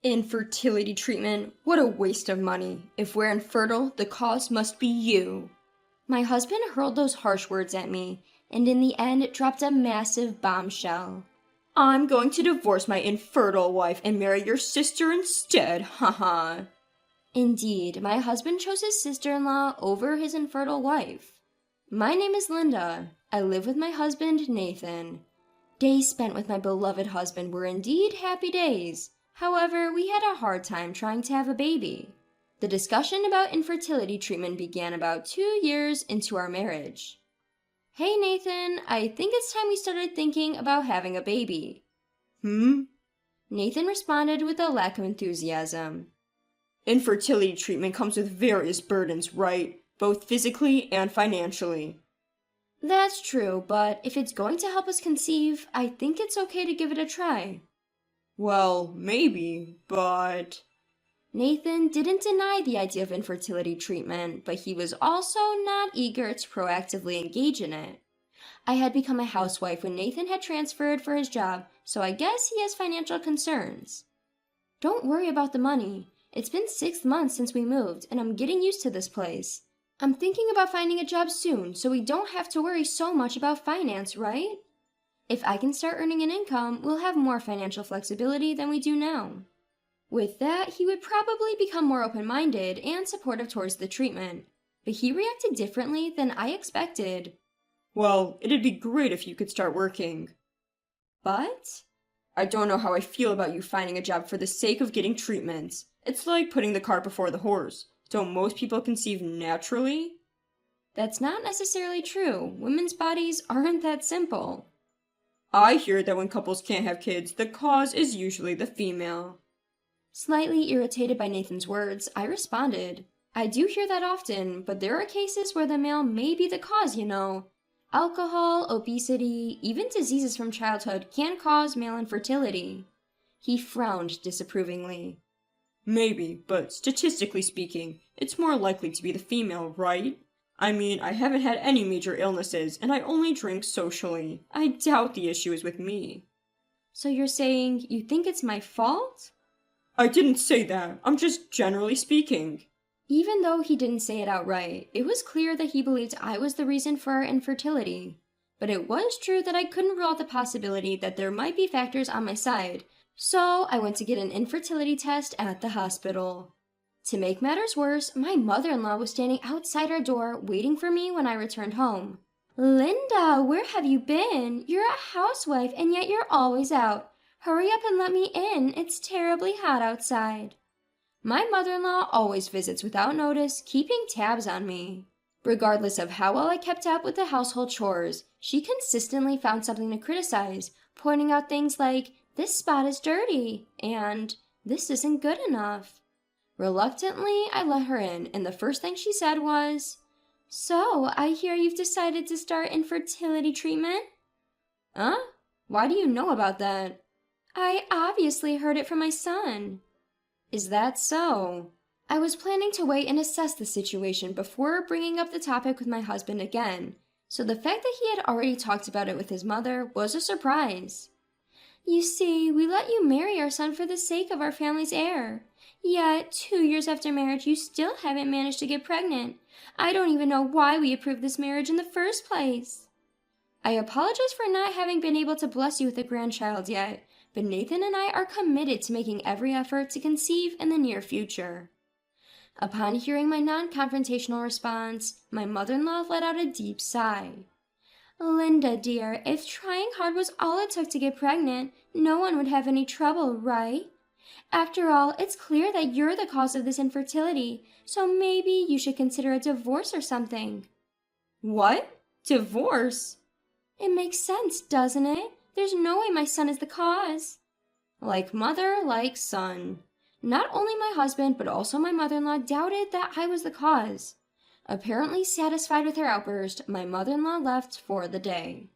Infertility treatment? What a waste of money. If we're infertile, the cause must be you. My husband hurled those harsh words at me, and in the end dropped a massive bombshell. I'm going to divorce my infertile wife and marry your sister instead, haha. Indeed, my husband chose his sister-in-law over his infertile wife. My name is Linda. I live with my husband, Nathan. Days spent with my beloved husband were indeed happy days. However, we had a hard time trying to have a baby. The discussion about infertility treatment began about 2 years into our marriage. Hey Nathan, I think it's time we started thinking about having a baby. Nathan responded with a lack of enthusiasm. Infertility treatment comes with various burdens, right? Both physically and financially. That's true, but if it's going to help us conceive, I think it's okay to give it a try. Well, maybe, but... Nathan didn't deny the idea of infertility treatment, but he was also not eager to proactively engage in it. I had become a housewife when Nathan had transferred for his job, so I guess he has financial concerns. Don't worry about the money. It's been 6 months since we moved, and I'm getting used to this place. I'm thinking about finding a job soon, so we don't have to worry so much about finance, right? If I can start earning an income, we'll have more financial flexibility than we do now. With that, he would probably become more open-minded and supportive towards the treatment, but he reacted differently than I expected. Well, it'd be great if you could start working. But? I don't know how I feel about you finding a job for the sake of getting treatments. It's like putting the cart before the horse. Don't most people conceive naturally? That's not necessarily true. Women's bodies aren't that simple. I hear that when couples can't have kids, the cause is usually the female. Slightly irritated by Nathan's words, I responded, I do hear that often, but there are cases where the male may be the cause, you know. Alcohol, obesity, even diseases from childhood can cause male infertility. He frowned disapprovingly. Maybe, but statistically speaking, it's more likely to be the female, right? I mean, I haven't had any major illnesses, and I only drink socially. I doubt the issue is with me. So you're saying you think it's my fault? I didn't say that. I'm just generally speaking. Even though he didn't say it outright, it was clear that he believed I was the reason for our infertility. But it was true that I couldn't rule out the possibility that there might be factors on my side, so I went to get an infertility test at the hospital. To make matters worse, my mother-in-law was standing outside our door waiting for me when I returned home. Linda, where have you been? You're a housewife and yet you're always out. Hurry up and let me in. It's terribly hot outside. My mother-in-law always visits without notice, keeping tabs on me. Regardless of how well I kept up with the household chores, she consistently found something to criticize, pointing out things like, this spot is dirty, and this isn't good enough. Reluctantly, I let her in, and the first thing she said was, So, I hear you've decided to start infertility treatment? Huh? Why do you know about that? I obviously heard it from my son. Is that so? I was planning to wait and assess the situation before bringing up the topic with my husband again, so the fact that he had already talked about it with his mother was a surprise. You see, we let you marry our son for the sake of our family's heir. Yet, 2 years after marriage, you still haven't managed to get pregnant. I don't even know why we approved this marriage in the first place. I apologize for not having been able to bless you with a grandchild yet, but Nathan and I are committed to making every effort to conceive in the near future. Upon hearing my non-confrontational response, my mother-in-law let out a deep sigh. Linda, dear, if trying hard was all it took to get pregnant, no one would have any trouble, right? After all, it's clear that you're the cause of this infertility, so maybe you should consider a divorce or something. What? Divorce? It makes sense, doesn't it? There's no way my son is the cause. Like mother, like son. Not only my husband, but also my mother-in-law doubted that I was the cause. Apparently satisfied with her outburst, my mother-in-law left for the day.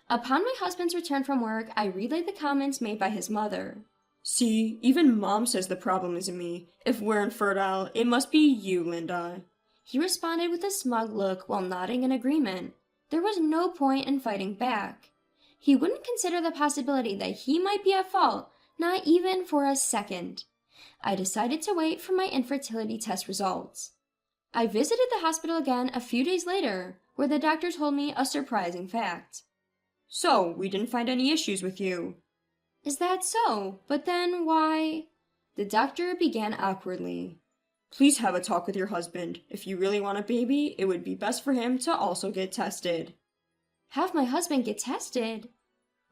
Upon my husband's return from work, I relayed the comments made by his mother. See, even Mom says the problem isn't me. If we're infertile, it must be you, Linda. He responded with a smug look while nodding in agreement. There was no point in fighting back. He wouldn't consider the possibility that he might be at fault, not even for a second. I decided to wait for my infertility test results. I visited the hospital again a few days later, where the doctor told me a surprising fact. So, we didn't find any issues with you. Is that so? But then why? The doctor began awkwardly. Please have a talk with your husband. If you really want a baby, it would be best for him to also get tested. Have my husband get tested?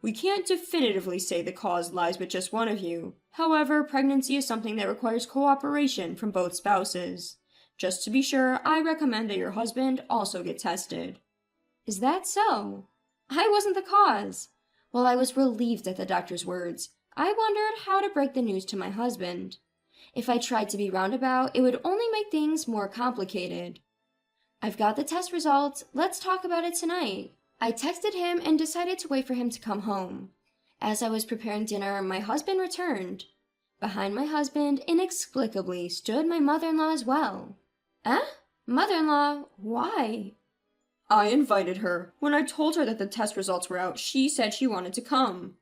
We can't definitively say the cause lies with just one of you. However, pregnancy is something that requires cooperation from both spouses. Just to be sure, I recommend that your husband also get tested. Is that so? I wasn't the cause. While I was relieved at the doctor's words, I wondered how to break the news to my husband. If I tried to be roundabout, it would only make things more complicated. I've got the test results. Let's talk about it tonight. I texted him and decided to wait for him to come home. As I was preparing dinner, my husband returned. Behind my husband, inexplicably, stood my mother-in-law as well. Mother-in-law, why? I invited her. When I told her that the test results were out, she said she wanted to come.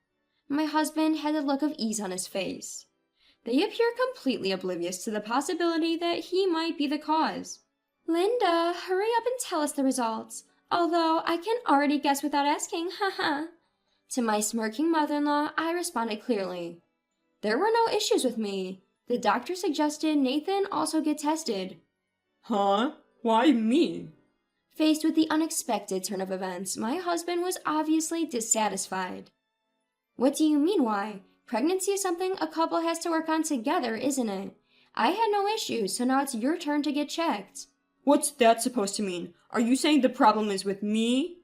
My husband had a look of ease on his face. They appear completely oblivious to the possibility that he might be the cause. Linda, hurry up and tell us the results. Although I can already guess without asking, haha. To my smirking mother-in-law, I responded clearly. There were no issues with me. The doctor suggested Nathan also get tested. Huh? Why me? Faced with the unexpected turn of events, my husband was obviously dissatisfied. What do you mean, why? Pregnancy is something a couple has to work on together, isn't it? I had no issues, so now it's your turn to get checked. What's that supposed to mean? Are you saying the problem is with me?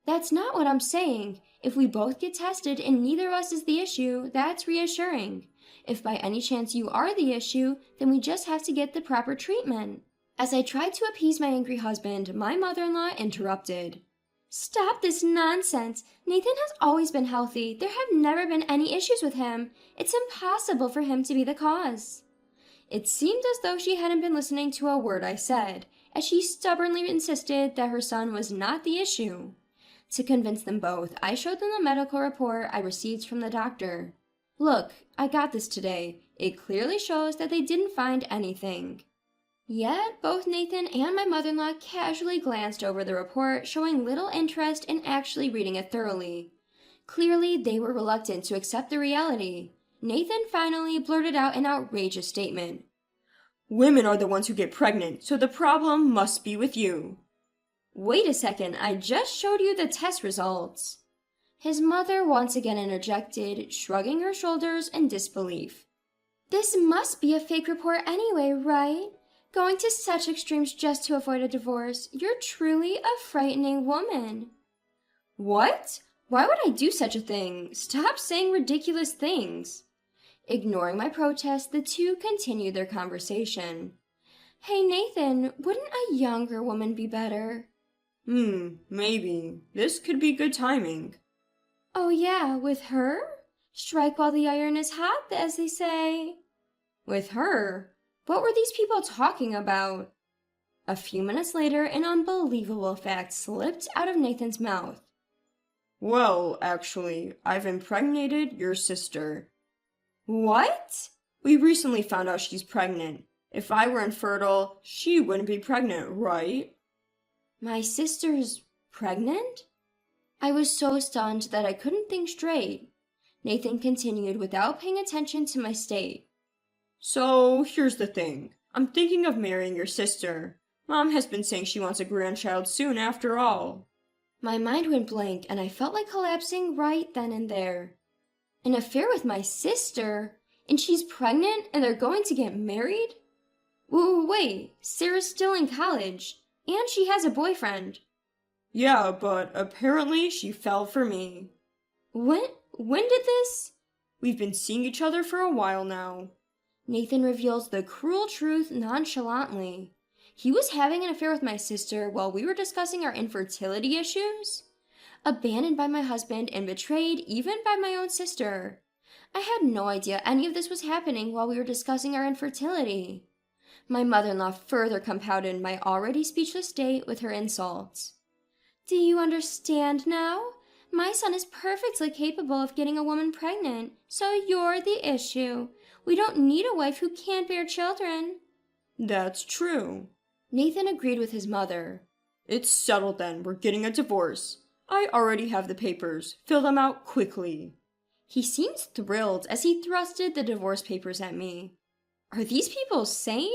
That's not what I'm saying. If we both get tested and neither of us is the issue, that's reassuring. If by any chance you are the issue, then we just have to get the proper treatment. As I tried to appease my angry husband, my mother-in-law interrupted. Stop this nonsense. Nathan has always been healthy. There have never been any issues with him. It's impossible for him to be the cause. It seemed as though she hadn't been listening to a word I said, as she stubbornly insisted that her son was not the issue. To convince them both, I showed them the medical report I received from the doctor. Look, I got this today. It clearly shows that they didn't find anything. Yet, both Nathan and my mother-in-law casually glanced over the report, showing little interest in actually reading it thoroughly. Clearly, they were reluctant to accept the reality. Nathan finally blurted out an outrageous statement. Women are the ones who get pregnant, so the problem must be with you. Wait a second, I just showed you the test results. His mother once again interjected, shrugging her shoulders in disbelief. This must be a fake report anyway, right? Going to such extremes just to avoid a divorce. You're truly a frightening woman. What? Why would I do such a thing? Stop saying ridiculous things. Ignoring my protest, the two continued their conversation. Hey, Nathan, wouldn't a younger woman be better? Maybe. This could be good timing. Oh yeah, with her? Strike while the iron is hot, as they say. With her? What were these people talking about? A few minutes later, an unbelievable fact slipped out of Nathan's mouth. Well, actually, I've impregnated your sister. What? We recently found out she's pregnant. If I were infertile, she wouldn't be pregnant, right? My sister's pregnant? I was so stunned that I couldn't think straight. Nathan continued without paying attention to my state. So, here's the thing. I'm thinking of marrying your sister. Mom has been saying she wants a grandchild soon after all. My mind went blank and I felt like collapsing right then and there. An affair with my sister? And she's pregnant and they're going to get married? Wait, Sarah's still in college. And she has a boyfriend. Yeah, but apparently she fell for me. When did this? We've been seeing each other for a while now. Nathan reveals the cruel truth nonchalantly. He was having an affair with my sister while we were discussing our infertility issues? Abandoned by my husband and betrayed even by my own sister. I had no idea any of this was happening while we were discussing our infertility. My mother-in-law further compounded my already speechless state with her insults. Do you understand now? My son is perfectly capable of getting a woman pregnant, so you're the issue. We don't need a wife who can't bear children. That's true. Nathan agreed with his mother. It's settled then. We're getting a divorce. I already have the papers. Fill them out quickly. He seemed thrilled as he thrusted the divorce papers at me. Are these people sane?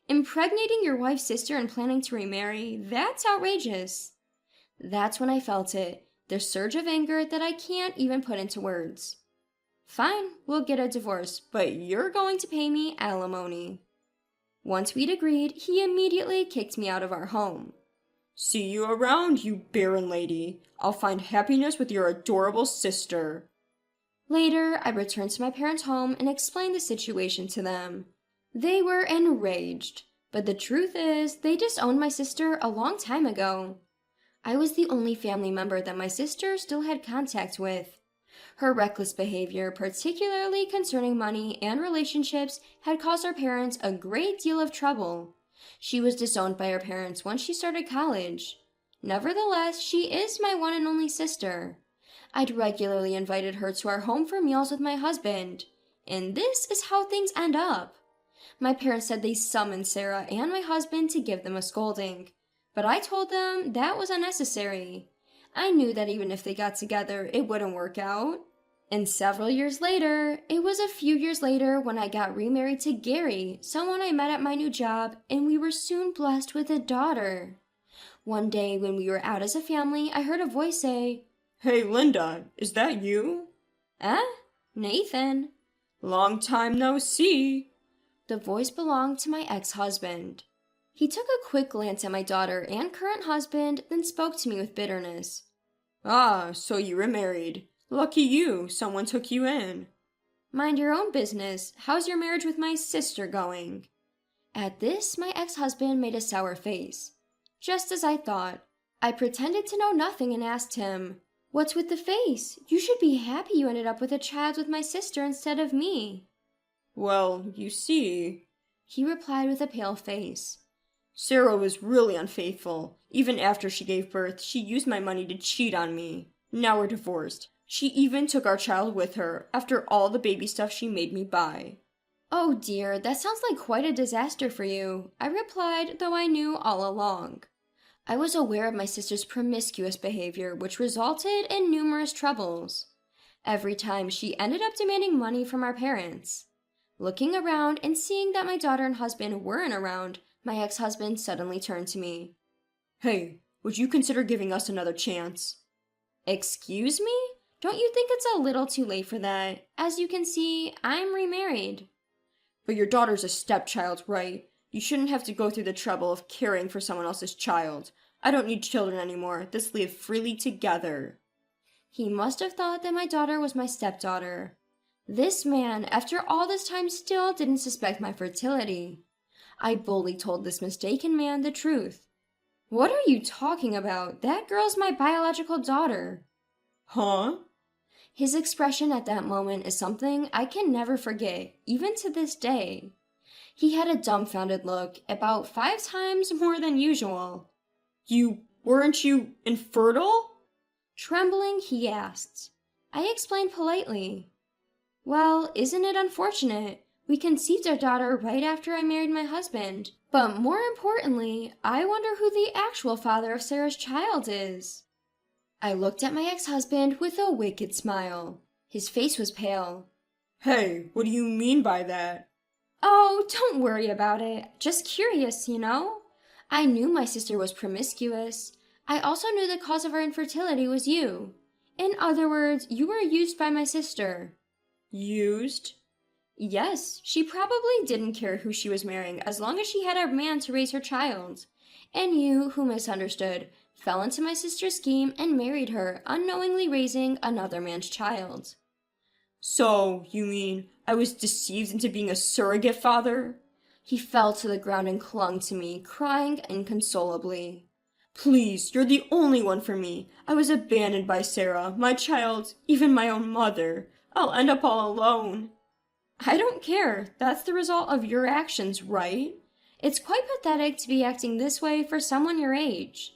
Impregnating your wife's sister and planning to remarry? That's outrageous. That's when I felt it. The surge of anger that I can't even put into words. Fine, we'll get a divorce, but you're going to pay me alimony. Once we'd agreed, he immediately kicked me out of our home. See you around, you barren lady. I'll find happiness with your adorable sister. Later, I returned to my parents' home and explained the situation to them. They were enraged, but the truth is, they disowned my sister a long time ago. I was the only family member that my sister still had contact with. Her reckless behavior, particularly concerning money and relationships, had caused our parents a great deal of trouble. She was disowned by her parents once she started college. Nevertheless, she is my one and only sister. I'd regularly invited her to our home for meals with my husband. And this is how things end up. My parents said they summoned Sarah and my husband to give them a scolding. But I told them that was unnecessary. I knew that even if they got together, it wouldn't work out. And several years later, it was a few years later when I got remarried to Gary, someone I met at my new job, and we were soon blessed with a daughter. One day when we were out as a family, I heard a voice say, Hey Linda, is that you? Nathan. Long time no see. The voice belonged to my ex-husband. He took a quick glance at my daughter and current husband, then spoke to me with bitterness. Ah, so you were married. Lucky you, someone took you in. Mind your own business. How's your marriage with my sister going? At this, my ex-husband made a sour face. Just as I thought. I pretended to know nothing and asked him, What's with the face? You should be happy you ended up with a child with my sister instead of me. Well, you see, he replied with a pale face. Sarah was really unfaithful. Even after she gave birth, she used my money to cheat on me. Now we're divorced. She even took our child with her, after all the baby stuff she made me buy. Oh dear, that sounds like quite a disaster for you, I replied, though I knew all along. I was aware of my sister's promiscuous behavior, which resulted in numerous troubles. Every time she ended up demanding money from our parents. Looking around and seeing that my daughter and husband weren't around, my ex-husband suddenly turned to me. Hey, would you consider giving us another chance? Excuse me? Don't you think it's a little too late for that? As you can see, I'm remarried. But your daughter's a stepchild, right? You shouldn't have to go through the trouble of caring for someone else's child. I don't need children anymore. Let's live freely together. He must have thought that my daughter was my stepdaughter. This man, after all this time, still didn't suspect my fertility. I boldly told this mistaken man the truth. What are you talking about? That girl's my biological daughter. Huh? His expression at that moment is something I can never forget, even to this day. He had a dumbfounded look, about 5 times more than usual. Weren't you infertile? Trembling, he asked. I explained politely. Well, isn't it unfortunate? We conceived our daughter right after I married my husband. But more importantly, I wonder who the actual father of Sarah's child is. I looked at my ex-husband with a wicked smile. His face was pale. Hey, what do you mean by that? Oh, don't worry about it. Just curious, you know? I knew my sister was promiscuous. I also knew the cause of her infertility was you. In other words, you were used by my sister. Used? Yes, she probably didn't care who she was marrying as long as she had a man to raise her child. And you, who misunderstood, fell into my sister's scheme and married her, unknowingly raising another man's child. So, you mean I was deceived into being a surrogate father? He fell to the ground and clung to me, crying inconsolably. Please, you're the only one for me. I was abandoned by Sarah, my child, even my own mother. I'll end up all alone. I don't care. That's the result of your actions, right? It's quite pathetic to be acting this way for someone your age.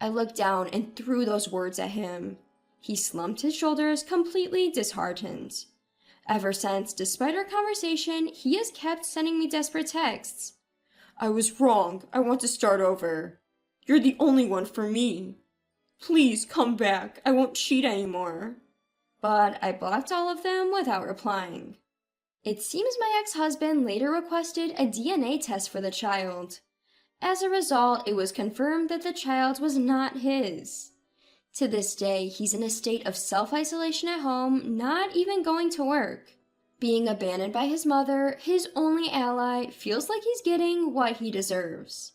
I looked down and threw those words at him. He slumped his shoulders, completely disheartened. Ever since, despite our conversation, he has kept sending me desperate texts. I was wrong. I want to start over. You're the only one for me. Please come back. I won't cheat anymore. But I blocked all of them without replying. It seems my ex-husband later requested a DNA test for the child. As a result, it was confirmed that the child was not his. To this day, he's in a state of self-isolation at home, not even going to work. Being abandoned by his mother, his only ally, feels like he's getting what he deserves.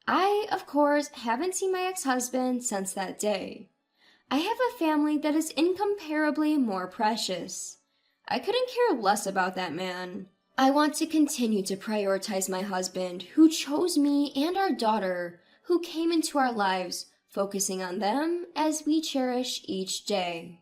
I, of course, haven't seen my ex-husband since that day. I have a family that is incomparably more precious. I couldn't care less about that man. I want to continue to prioritize my husband, who chose me, and our daughter, who came into our lives, focusing on them as we cherish each day.